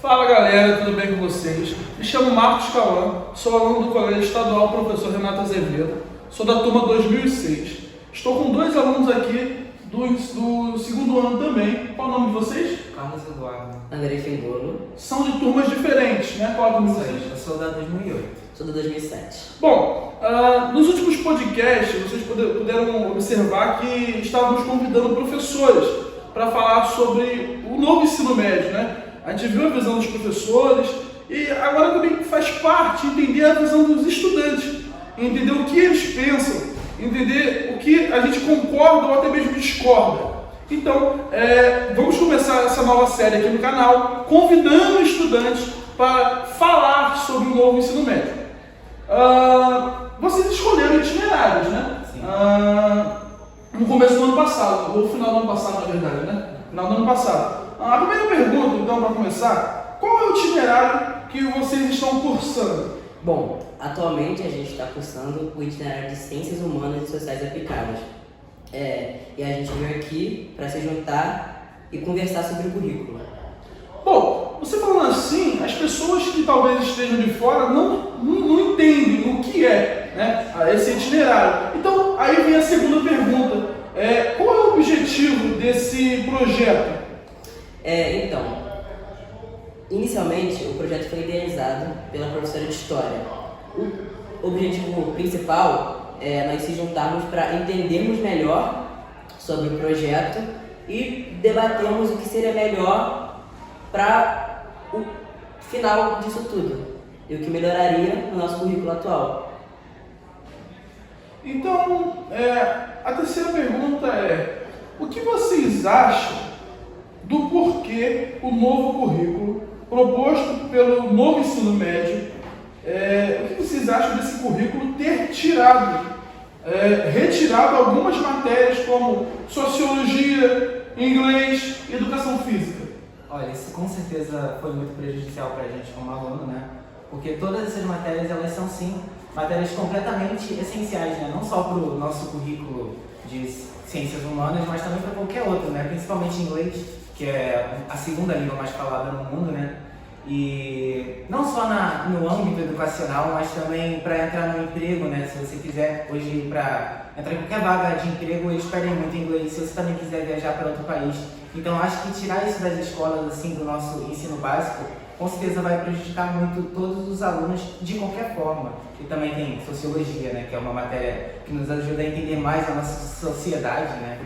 Fala galera, tudo bem com vocês? Me chamo Marcos Cauã, sou aluno do Colégio Estadual Professor Renato Azevedo, sou da turma 2006. Estou com dois alunos aqui do segundo ano também. Qual é o nome de vocês? Carlos Eduardo. André Fendolo. São de turmas diferentes, né? Qual é o nome de vocês? Eu sou da 2008. Sou da 2007. Bom, nos últimos podcasts vocês puderam observar que estávamos convidando professores para falar sobre o novo ensino médio, né? A gente viu a visão dos professores e agora também faz parte entender a visão dos estudantes, entender o que eles pensam, entender o que a gente concorda ou até mesmo discorda. Então, vamos começar essa nova série aqui no canal, convidando estudantes para falar sobre o novo ensino médio. Vocês escolheram itinerários, né? Sim. No começo do ano passado, ou final do ano passado, na verdade, né? Final do ano passado. A primeira pergunta, então, para começar, qual é o itinerário que vocês estão cursando? Bom, atualmente a gente está cursando o itinerário de Ciências Humanas e Sociais Aplicadas. E a gente veio aqui para se juntar e conversar sobre o currículo. Bom, você falando assim, as pessoas que talvez estejam de fora não entendem o que é, né, esse itinerário. Então, aí vem a segunda pergunta. Qual é o objetivo desse projeto? Então, inicialmente o projeto foi idealizado pela professora de História. O objetivo principal é nós se juntarmos para entendermos melhor sobre o projeto e debatermos o que seria melhor para o final disso tudo e o que melhoraria no nosso currículo atual. Então, a terceira pergunta é: o que vocês acham do porquê o novo currículo proposto pelo novo ensino médio, o que vocês acham desse currículo ter retirado algumas matérias como sociologia, inglês e educação física? Olha, isso com certeza foi muito prejudicial para a gente como aluno, né? Porque todas essas matérias, elas são sim matérias completamente essenciais, né? Não só para o nosso currículo de ciências humanas, mas também para qualquer outro, né? Principalmente inglês, que é a segunda língua mais falada no mundo, né? E não só no âmbito educacional, mas também para entrar no emprego, né? Se você quiser hoje para entrar em qualquer vaga de emprego, eles pedem muito inglês. Se você também quiser viajar para outro país, então acho que tirar isso das escolas, assim, do nosso ensino básico, com certeza vai prejudicar muito todos os alunos de qualquer forma. E também tem sociologia, né? Que é uma matéria que nos ajuda a entender mais a nossa sociedade, né?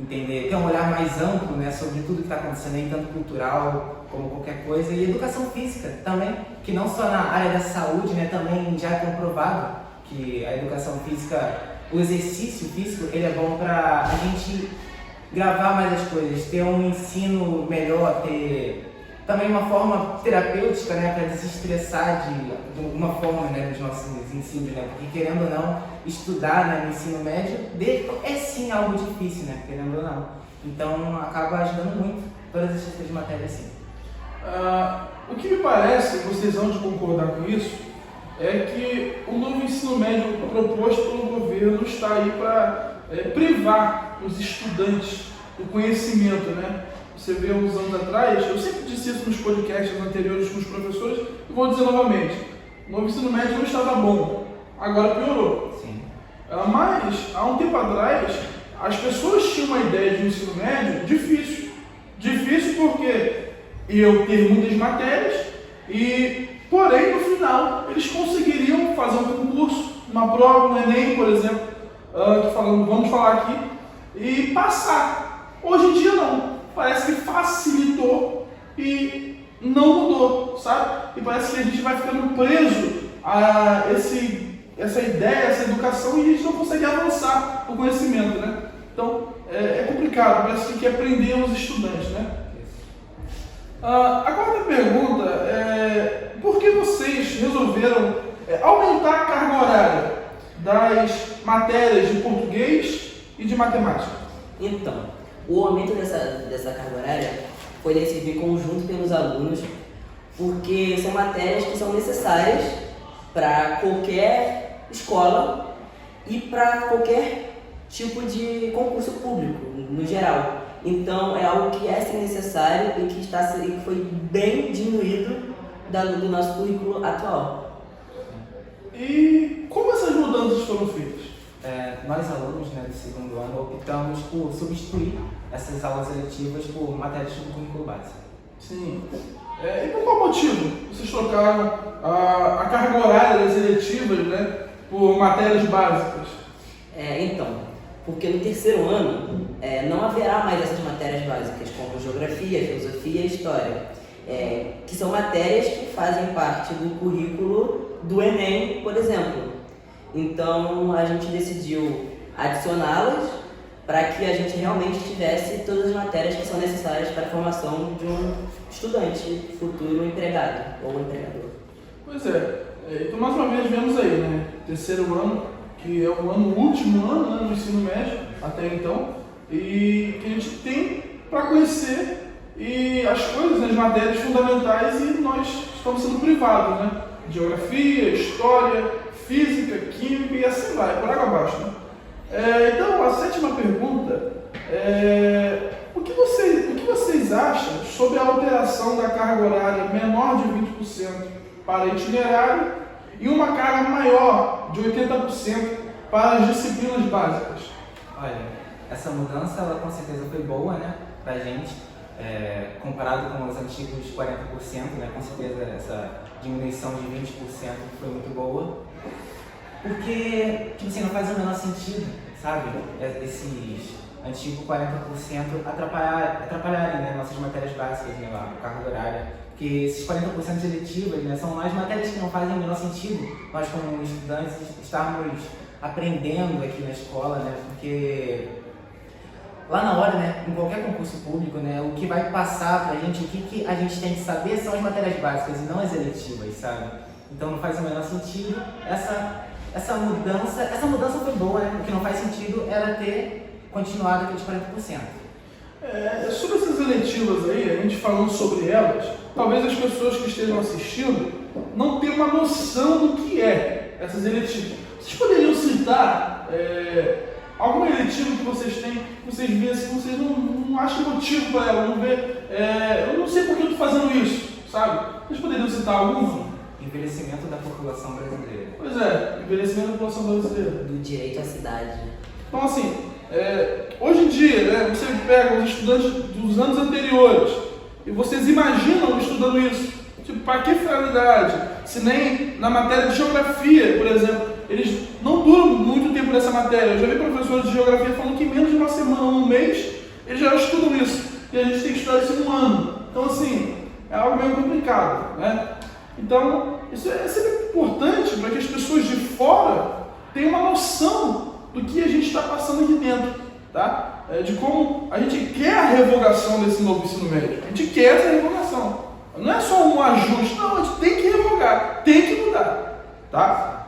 Ter um olhar mais amplo, né, sobre tudo que está acontecendo aí, tanto cultural como qualquer coisa, e educação física também, que não só na área da saúde, né, também já é comprovado que a educação física, o exercício físico, ele é bom para a gente gravar mais as coisas, ter um ensino melhor, ter também uma forma terapêutica, né, para desestressar de alguma forma, né, nos nossos ensinos, né, porque querendo ou não, estudar, né, no ensino médio é sim algo difícil, né, querendo ou não. Então acaba ajudando muito todas essas matérias assim. O que me parece, vocês vão de concordar com isso, é que o novo ensino médio proposto pelo governo está aí para privar os estudantes do conhecimento, né? Você vê uns anos atrás, eu sempre disse isso nos podcasts anteriores com os professores, e vou dizer novamente: o novo ensino médio não estava bom, agora piorou. Sim. Mas, há um tempo atrás, as pessoas tinham uma ideia de um ensino médio difícil. Difícil porque iam ter muitas matérias, porém, no final, eles conseguiriam fazer um concurso, uma prova, um Enem, por exemplo, vamos falar aqui, e passar. Hoje em dia, não. Parece que facilitou e não mudou, sabe? E parece que a gente vai ficando preso a essa ideia, essa educação, e a gente não consegue avançar no conhecimento, né? Então, é complicado, parece que tem que aprender os estudantes, né? A quarta pergunta é: por que vocês resolveram aumentar a carga horária das matérias de português e de matemática? Então, o aumento dessa carga horária foi decidido em conjunto pelos alunos, porque são matérias que são necessárias para qualquer escola e para qualquer tipo de concurso público, no geral. Então é algo que é sim necessário e que foi bem diminuído do nosso currículo atual. E como essas mudanças foram feitas? Nós alunos, né, do segundo ano optamos por substituir essas aulas eletivas por matérias do currículo básico. Sim. E por qual motivo vocês trocaram a carga horária das eletivas, né, por matérias básicas? Então, porque no terceiro ano não haverá mais essas matérias básicas, como geografia, filosofia e história, que são matérias que fazem parte do currículo do Enem, por exemplo. Então, a gente decidiu adicioná-las para que a gente realmente tivesse todas as matérias que são necessárias para a formação de um estudante futuro empregado ou empregador. Pois é. Então, mais uma vez, vemos aí, né, terceiro ano, que é o último ano, né, no ensino médio, até então, e que a gente tem para conhecer e as coisas, né, as matérias fundamentais, e nós estamos sendo privados, né? Geografia, história, física, química e assim vai, por água abaixo, né? Então, a sétima pergunta o que vocês acham sobre a alteração da carga horária menor de 20% para itinerário e uma carga maior de 80% para as disciplinas básicas? Olha, essa mudança, ela com certeza foi boa, né, pra gente, comparado com os antigos 40%, né, com certeza essa diminuição de 20% foi muito boa, porque, tipo assim, não faz o menor sentido, sabe, esses antigos 40% atrapalharem, né, nossas matérias básicas, né, a carga horária, porque esses 40% de eletivas, né, são as matérias que não fazem o menor sentido, nós como estudantes estarmos aprendendo aqui na escola, né, porque lá na hora, né, em qualquer concurso público, né, o que vai passar pra gente, o que a gente tem que saber são as matérias básicas e não as eletivas, sabe? Então não faz o menor sentido essa mudança foi boa, né? O que não faz sentido era ter continuado aqueles 40%. Sobre essas eletivas aí, a gente falando sobre elas, talvez as pessoas que estejam assistindo não tenham uma noção do que é essas eletivas. Vocês poderiam citar alguma eletiva que vocês têm, que vocês veem assim, vocês não acham motivo para ela, não vê, eu não sei por que eu estou fazendo isso, sabe? Vocês poderiam citar alguma? Envelhecimento da população brasileira. Pois envelhecimento da população brasileira. Do direito à cidade. Então, assim, hoje em dia, né, você pega os estudantes dos anos anteriores e vocês imaginam estudando isso. Tipo, para que finalidade? Se nem na matéria de geografia, por exemplo, eles não duram muito tempo nessa matéria. Eu já vi professores de geografia falando que em menos de uma semana, um mês, eles já estudam isso. E a gente tem que estudar isso em um ano. Então, assim, é algo meio complicado, né? Então, isso é sempre importante para que as pessoas de fora tenham uma noção do que a gente está passando aqui dentro, tá? De como a gente quer a revogação desse novo ensino médio. A gente quer essa revogação. Não é só um ajuste, não, a gente tem que revogar, tem que mudar, tá?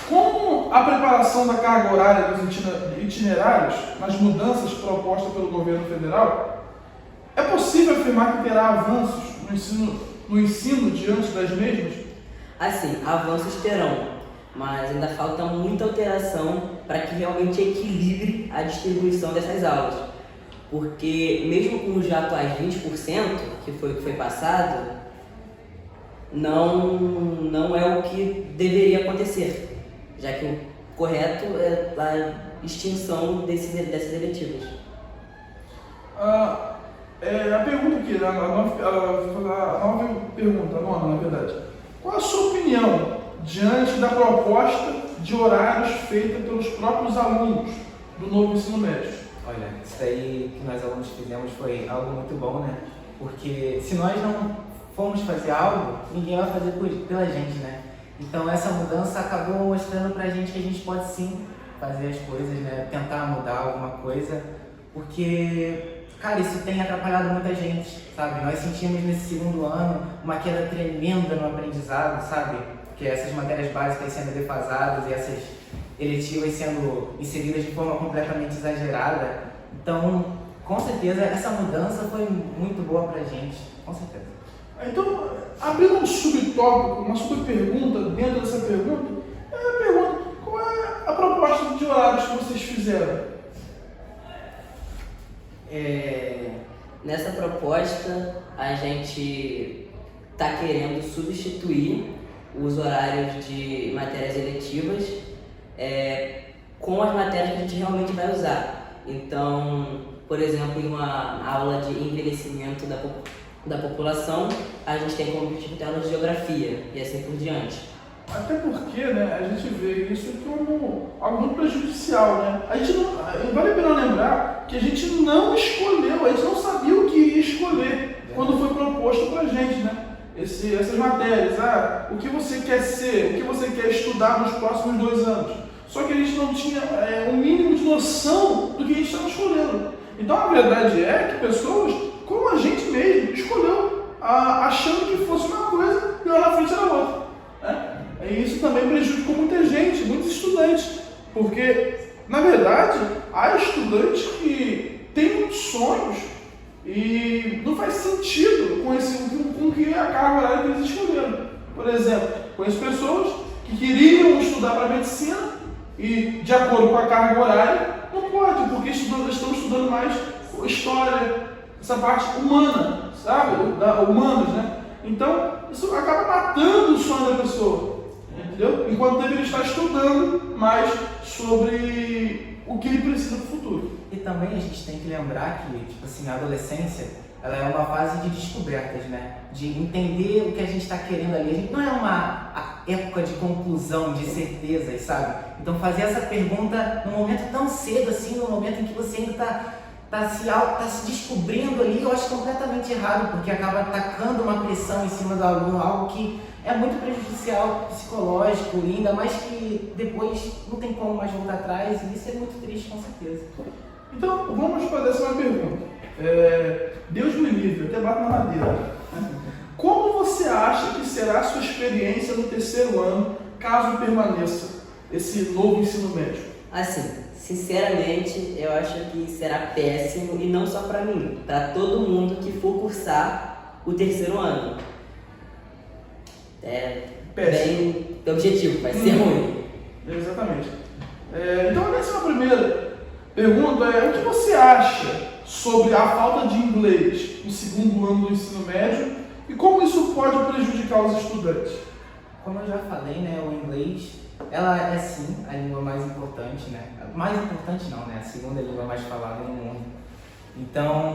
Com a preparação da carga horária dos itinerários nas mudanças propostas pelo governo federal, é possível afirmar que terá avanços no ensino diante das mesmas? Assim, avanços terão, mas ainda falta muita alteração para que realmente equilibre a distribuição dessas aulas. Porque mesmo com os já atuais 20%, que foi o que foi passado, não é o que deveria acontecer, já que o correto é a extinção dessas eletivas. A pergunta aqui, a nova pergunta, a nona, na verdade. Qual a sua opinião diante da proposta de horários feita pelos próprios alunos do novo ensino médio? Olha, isso daí que nós alunos fizemos foi algo muito bom, né? Porque se nós não formos fazer algo, ninguém vai fazer pela gente, né? Então essa mudança acabou mostrando pra gente que a gente pode sim fazer as coisas, né? Tentar mudar alguma coisa, porque, cara, isso tem atrapalhado muita gente, sabe? Nós sentimos nesse segundo ano uma queda tremenda no aprendizado, sabe? Que essas matérias básicas sendo defasadas e essas eletivas sendo inseridas de forma completamente exagerada. Então, com certeza, essa mudança foi muito boa pra gente, com certeza. Então, abrindo um subtópico, uma subpergunta dentro dessa pergunta, qual é a proposta de horários que vocês fizeram? Nessa proposta, a gente está querendo substituir os horários de matérias eletivas com as matérias que a gente realmente vai usar. Então, por exemplo, em uma aula de envelhecimento da população, a gente tem como objetivo ter aula de geografia e assim por diante. Até porque, né, a gente vê isso como algo muito prejudicial, né? A gente não, vale a pena lembrar que a gente não escolheu, a gente não sabia o que ia escolher quando foi proposto pra gente, né? Essas matérias, o que você quer ser, o que você quer estudar nos próximos 2 anos. Só que a gente não tinha um mínimo de noção do que a gente estava escolhendo. Então a verdade é que pessoas, como a gente mesmo, escolheu, achando que fosse uma coisa e lá na frente era outra. Né? E isso também prejudicou muita gente, muitos estudantes. Porque, na verdade, há estudantes que têm muitos sonhos e não faz sentido com que a carga horária que eles escolheram. Por exemplo, conheço pessoas que queriam estudar para medicina e, de acordo com a carga horária, não pode, porque estão estudando mais história, essa parte humana, sabe? Humanos, né? Então, isso acaba matando o sonho da pessoa, entendeu? Enquanto deveria estar estudando mais sobre o que ele precisa no futuro. E também a gente tem que lembrar que, tipo assim, a adolescência, ela é uma fase de descobertas, né? De entender o que a gente está querendo ali. A gente não é uma época de conclusão, de certezas, sabe? Então fazer essa pergunta num momento tão cedo assim, no momento em que você ainda está se descobrindo ali, eu acho completamente errado, porque acaba atacando uma pressão em cima do aluno, algo que é muito prejudicial, psicológico, e ainda mais que depois não tem como mais voltar atrás, e isso é muito triste, com certeza. Então, vamos fazer essa uma pergunta. Deus me livre, até bato na madeira. Como você acha que será a sua experiência no 3º ano, caso permaneça esse novo ensino médio? Assim, sinceramente, eu acho que será péssimo, e não só para mim, para todo mundo que for cursar o 3º ano. Péssimo. Bem objetivo, vai ser ruim. Exatamente. Então, essa é a primeira pergunta. O que você acha sobre a falta de inglês no 2º ano do ensino médio e como isso pode prejudicar os estudantes? Como eu já falei, né, o inglês, ela é sim a língua mais importante, né? Mais importante não, né? A segunda língua mais falada no mundo. Então,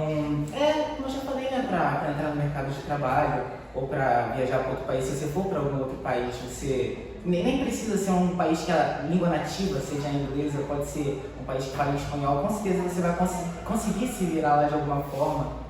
como eu já falei, né, para entrar no mercado de trabalho ou para viajar para outro país, se você for para algum outro país, você nem precisa ser um país que a língua nativa seja inglesa, pode ser um país que fala espanhol, com certeza você vai conseguir se virar lá de alguma forma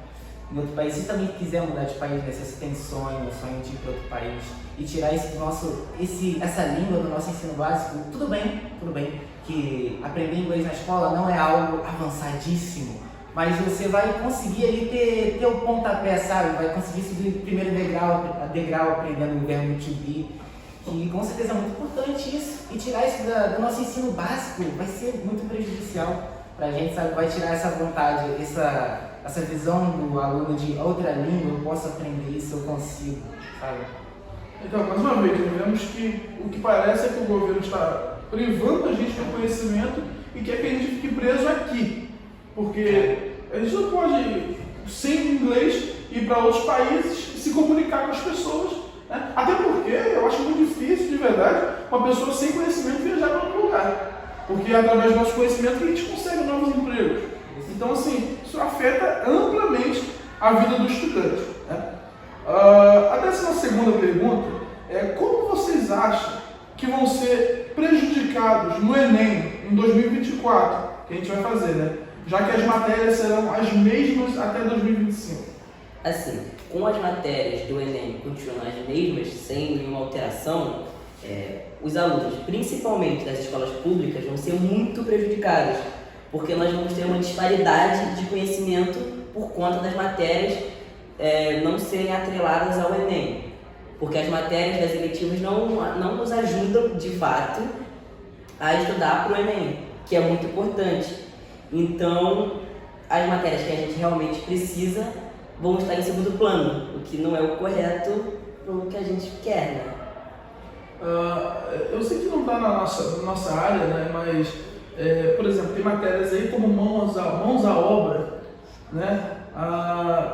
em outro país. Se também quiser mudar de país, né, se você tem sonho de ir para outro país e tirar essa língua do nosso ensino básico, tudo bem que aprender inglês na escola não é algo avançadíssimo, mas você vai conseguir ali ter o pontapé, sabe? Vai conseguir subir o primeiro degrau aprendendo o verbo to be, que com certeza é muito importante isso, e tirar isso do nosso ensino básico vai ser muito prejudicial pra gente, sabe? Vai tirar essa vontade, essa visão do aluno de outra língua, eu posso aprender isso, eu consigo, sabe? Então, mais uma vez, vemos que o que parece é que o governo está privando a gente do conhecimento e quer que a gente fique preso aqui. Porque a gente não pode, sem inglês, ir para outros países e se comunicar com as pessoas. Né? Até porque eu acho muito difícil, de verdade, uma pessoa sem conhecimento viajar para outro lugar. Porque é através do nosso conhecimento que a gente consegue novos empregos. Então, assim, isso afeta amplamente a vida do estudante. Né? A 12ª pergunta é: como vocês acham que vão ser prejudicados no Enem em 2024, que a gente vai fazer, né? Já que as matérias serão as mesmas até 2025? Assim, com as matérias do Enem continuando as mesmas, sem nenhuma alteração, os alunos, principalmente das escolas públicas, vão ser muito prejudicados, porque nós vamos ter uma disparidade de conhecimento por conta das matérias não serem atreladas ao Enem, porque as matérias das eletivas não nos ajudam, de fato, a estudar para o Enem, que é muito importante. Então, as matérias que a gente realmente precisa vão estar em segundo plano, o que não é o correto para o que a gente quer, né? Eu sei que não está na nossa área, né? Mas, por exemplo, tem matérias aí como mãos à obra, né?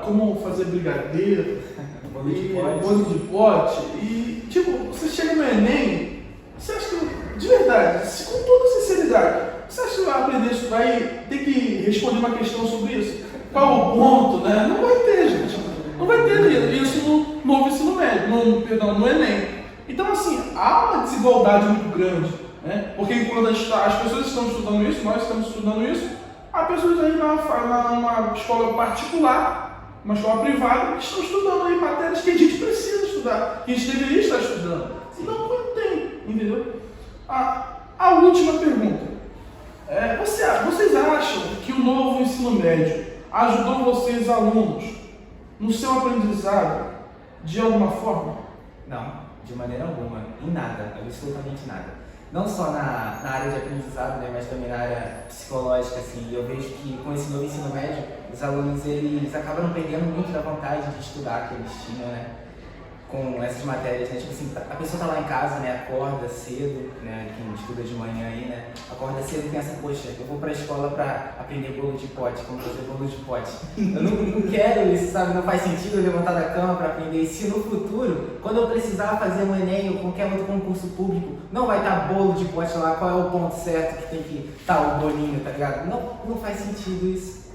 Como fazer brigadeiro, Bolo de e pote. bolo de pote. E, tipo, você chega no Enem, você acha que, de verdade, com toda sinceridade, você acha que vai aprender isso, vai ter que responder uma questão sobre isso? Qual o ponto, né? Não vai ter, gente. Não vai ter isso no novo ensino médio, no Enem. Então, assim, há uma desigualdade muito grande, né? Porque enquanto as pessoas estão estudando isso, nós estamos estudando isso, há pessoas aí numa escola particular, uma escola privada, que estão estudando aí matérias que a gente precisa estudar, que a gente deveria estar estudando. Então, não tem, entendeu? A última pergunta. Vocês acham que o novo ensino médio ajudou vocês, alunos, no seu aprendizado de alguma forma? Não, de maneira alguma, em nada, absolutamente nada. Não só na área de aprendizado, né, mas também na área psicológica, assim. Eu vejo que com esse novo ensino médio, os alunos eles acabaram perdendo muito da vontade de estudar que eles tinham, né, com essas matérias, né, tipo assim, a pessoa tá lá em casa, né, acorda cedo, né, quem estuda de manhã aí, né, acorda cedo e pensa, poxa, eu vou pra escola pra aprender bolo de pote, como fazer bolo de pote. Eu não quero isso, sabe, não faz sentido eu levantar da cama pra aprender isso. Se no futuro, quando eu precisar fazer um Enem ou qualquer outro concurso público, não vai estar bolo de pote lá, qual é o ponto certo que tem que estar o bolinho, tá ligado? Não faz sentido isso,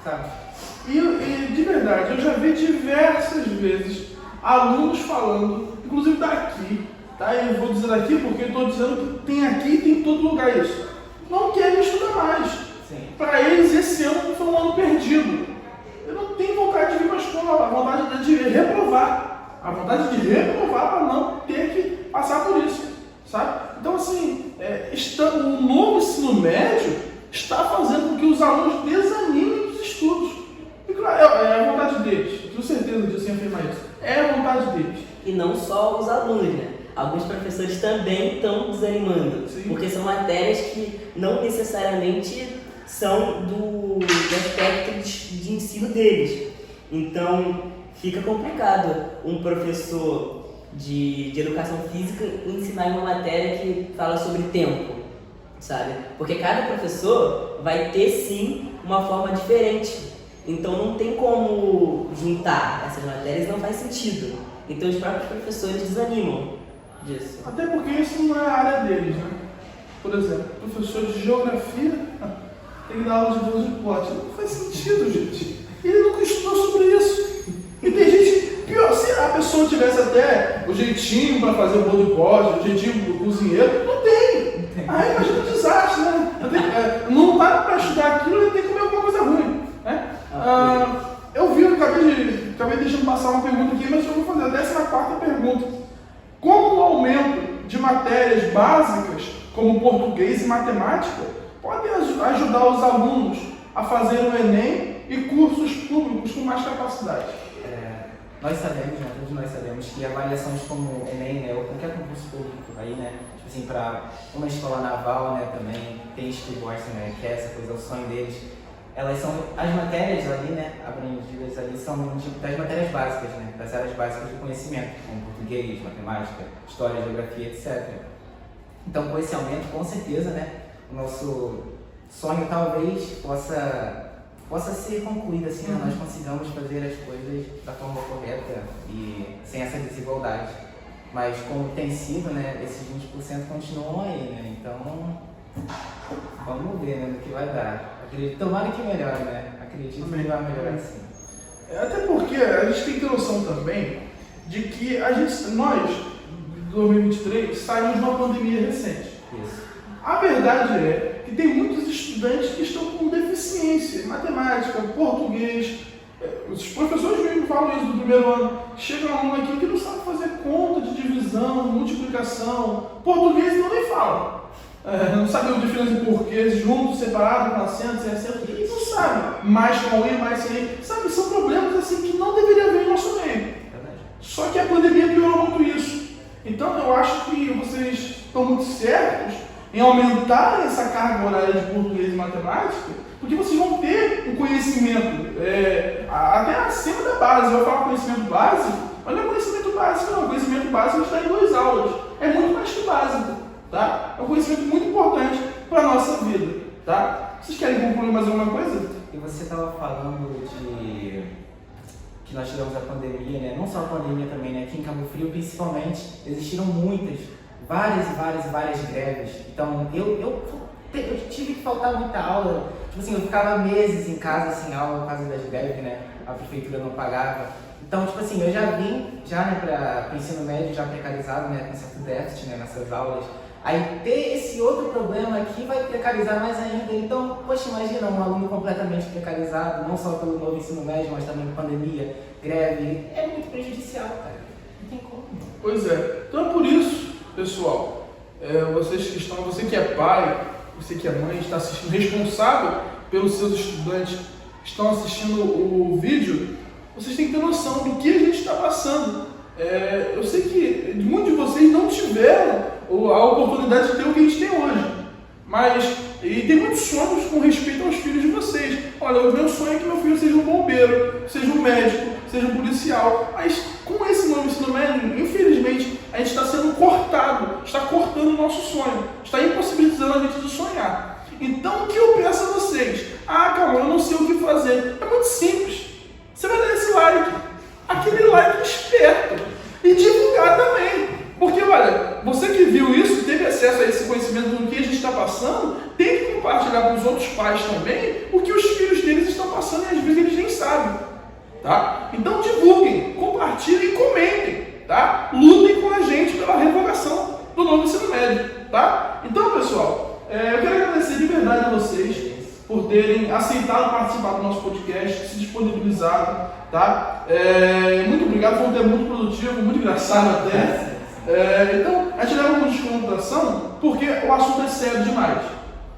sabe? E de verdade, eu já vi diversas vezes alunos falando, inclusive daqui, tá? Eu vou dizer daqui porque eu estou dizendo que tem aqui e tem em todo lugar isso. Não querem estudar mais. Para eles, esse ano foi um ano perdido. Eu não tenho vontade de vir para a escola, a vontade é de reprovar. A vontade de reprovar para não ter que passar por isso, sabe? Então, assim, o novo ensino médio está fazendo com que os alunos desanimem dos estudos. E claro, é a vontade deles, tenho certeza disso sem afirmar isso. É a vontade deles. E não só os alunos, né? Alguns professores também estão desanimando. Sim. Porque são matérias que não necessariamente são do aspecto de ensino deles. Então, fica complicado um professor de educação física ensinar uma matéria que fala sobre tempo, sabe? Porque cada professor vai ter, sim, uma forma diferente. Então não tem como juntar essas matérias, não faz sentido. Então os próprios professores desanimam disso. Até porque isso não é a área deles, né? Por exemplo, professor de geografia tem que dar aula de bolo de pote. Não faz sentido, gente. Ele nunca estudou sobre isso. E tem gente, pior, se a pessoa tivesse até o jeitinho para fazer o bolo de pote, o jeitinho do cozinheiro, não tem. Aí imagina o desastre, né? Não dá para estudar aquilo, ele tem que comer alguma coisa ruim, né? Eu acabei deixando passar uma pergunta aqui, mas eu vou fazer a 14ª pergunta. Como o aumento de matérias básicas, como português e matemática, pode ajudar os alunos a fazer o Enem e cursos públicos com mais capacidade? Nós sabemos, né, todos nós sabemos que avaliações como o Enem, né, ou qualquer concurso público aí, né, tipo assim, para uma escola naval, né, também, tem gente que gosta, né, que é essa coisa, é o sonho deles. Elas são, as matérias ali, né, aprendidas ali, são das matérias básicas, né, das áreas básicas do conhecimento, como português, matemática, história, geografia, etc. Então, com esse aumento, com certeza, né, o nosso sonho talvez possa ser concluído, assim, nós consigamos fazer as coisas da forma correta e sem essa desigualdade. Mas como tem sido, né, esses 20% continuam aí, né, então vamos ver, né, no que vai dar. Tomara que melhore, né? Acredito que vai melhorar sim. Até porque a gente tem que ter noção também de que nós, em 2023, saímos de uma pandemia recente. Isso. A verdade é que tem muitos estudantes que estão com deficiência em matemática, português. Os professores mesmo falam isso do primeiro ano. Chega um aluno aqui que não sabe fazer conta de divisão, multiplicação. Português não nem fala. Não sabe a diferença de porquês, junto, separado, com acento, sem acento, não sabe. Mais com E, mais sem E. Sabe, são problemas assim que não deveria haver no nosso meio. Só que a pandemia piorou muito isso. Então eu acho que vocês estão muito certos em aumentar essa carga horária de português e matemática, porque vocês vão ter um conhecimento até acima da base. Eu vou falar conhecimento básico, mas não é conhecimento básico não. O conhecimento básico está em 2 aulas. É muito mais que básico. Tá? É um conhecimento muito importante para a nossa vida. Tá? Vocês querem concluir mais alguma coisa? E você estava falando de que nós tivemos a pandemia, né? Não só a pandemia também, né? Aqui em Cabo Frio, principalmente, existiram várias greves. Então, eu tive que faltar muita aula. Tipo assim, eu ficava meses em casa sem aula por causa das greves, né? A prefeitura não pagava. Então, tipo assim, eu já vim, né, para o ensino médio já precarizado, né? Com certo déficit, né, nessas aulas. Aí ter esse outro problema aqui vai precarizar mais ainda. Então, poxa, imagina um aluno completamente precarizado, não só pelo novo ensino médio, mas também pandemia, greve. É muito prejudicial, cara. Não tem como. Pois é. Então é por isso, pessoal, você que é pai, você que é mãe, está assistindo, responsável pelos seus estudantes que estão assistindo o vídeo, vocês têm que ter noção do que a gente está passando. Eu sei que muitos de vocês não tiveram a oportunidade de ter o que a gente tem hoje, e tem muitos sonhos com respeito aos filhos de vocês. Olha, o meu sonho é que meu filho seja um bombeiro, seja um médico, seja um policial, mas com esse novo ensino médio, infelizmente, a gente está sendo cortado, está cortando o nosso sonho, está impossibilitando a gente de sonhar. Então, o que eu peço a vocês? Calma, eu não sei o que fazer. É muito simples. Você vai dar esse like, aquele like esperto, e divulgar também. Porque, olha, você que viu isso, teve acesso a esse conhecimento do que a gente está passando, tem que compartilhar com os outros pais também o que os filhos deles estão passando e às vezes eles nem sabem. Tá? Então divulguem, compartilhem e comentem. Tá? Lutem com a gente pela revogação do novo ensino médio. Tá? Então, pessoal, eu quero agradecer de verdade a vocês por terem aceitado participar do nosso podcast, se disponibilizado, tá? Muito obrigado, foi um tema muito produtivo, muito engraçado até. Então, a gente leva com descontração porque o assunto é sério demais.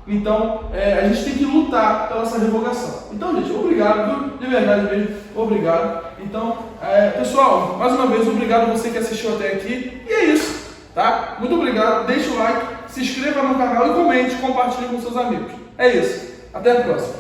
Então, a gente tem que lutar pela essa revogação. Então, gente, obrigado, viu? De verdade mesmo, obrigado. Então, pessoal, mais uma vez, obrigado a você que assistiu até aqui. E é isso, tá? Muito obrigado, deixa o like, se inscreva no canal e comente, compartilhe com seus amigos. É isso. Até a próxima.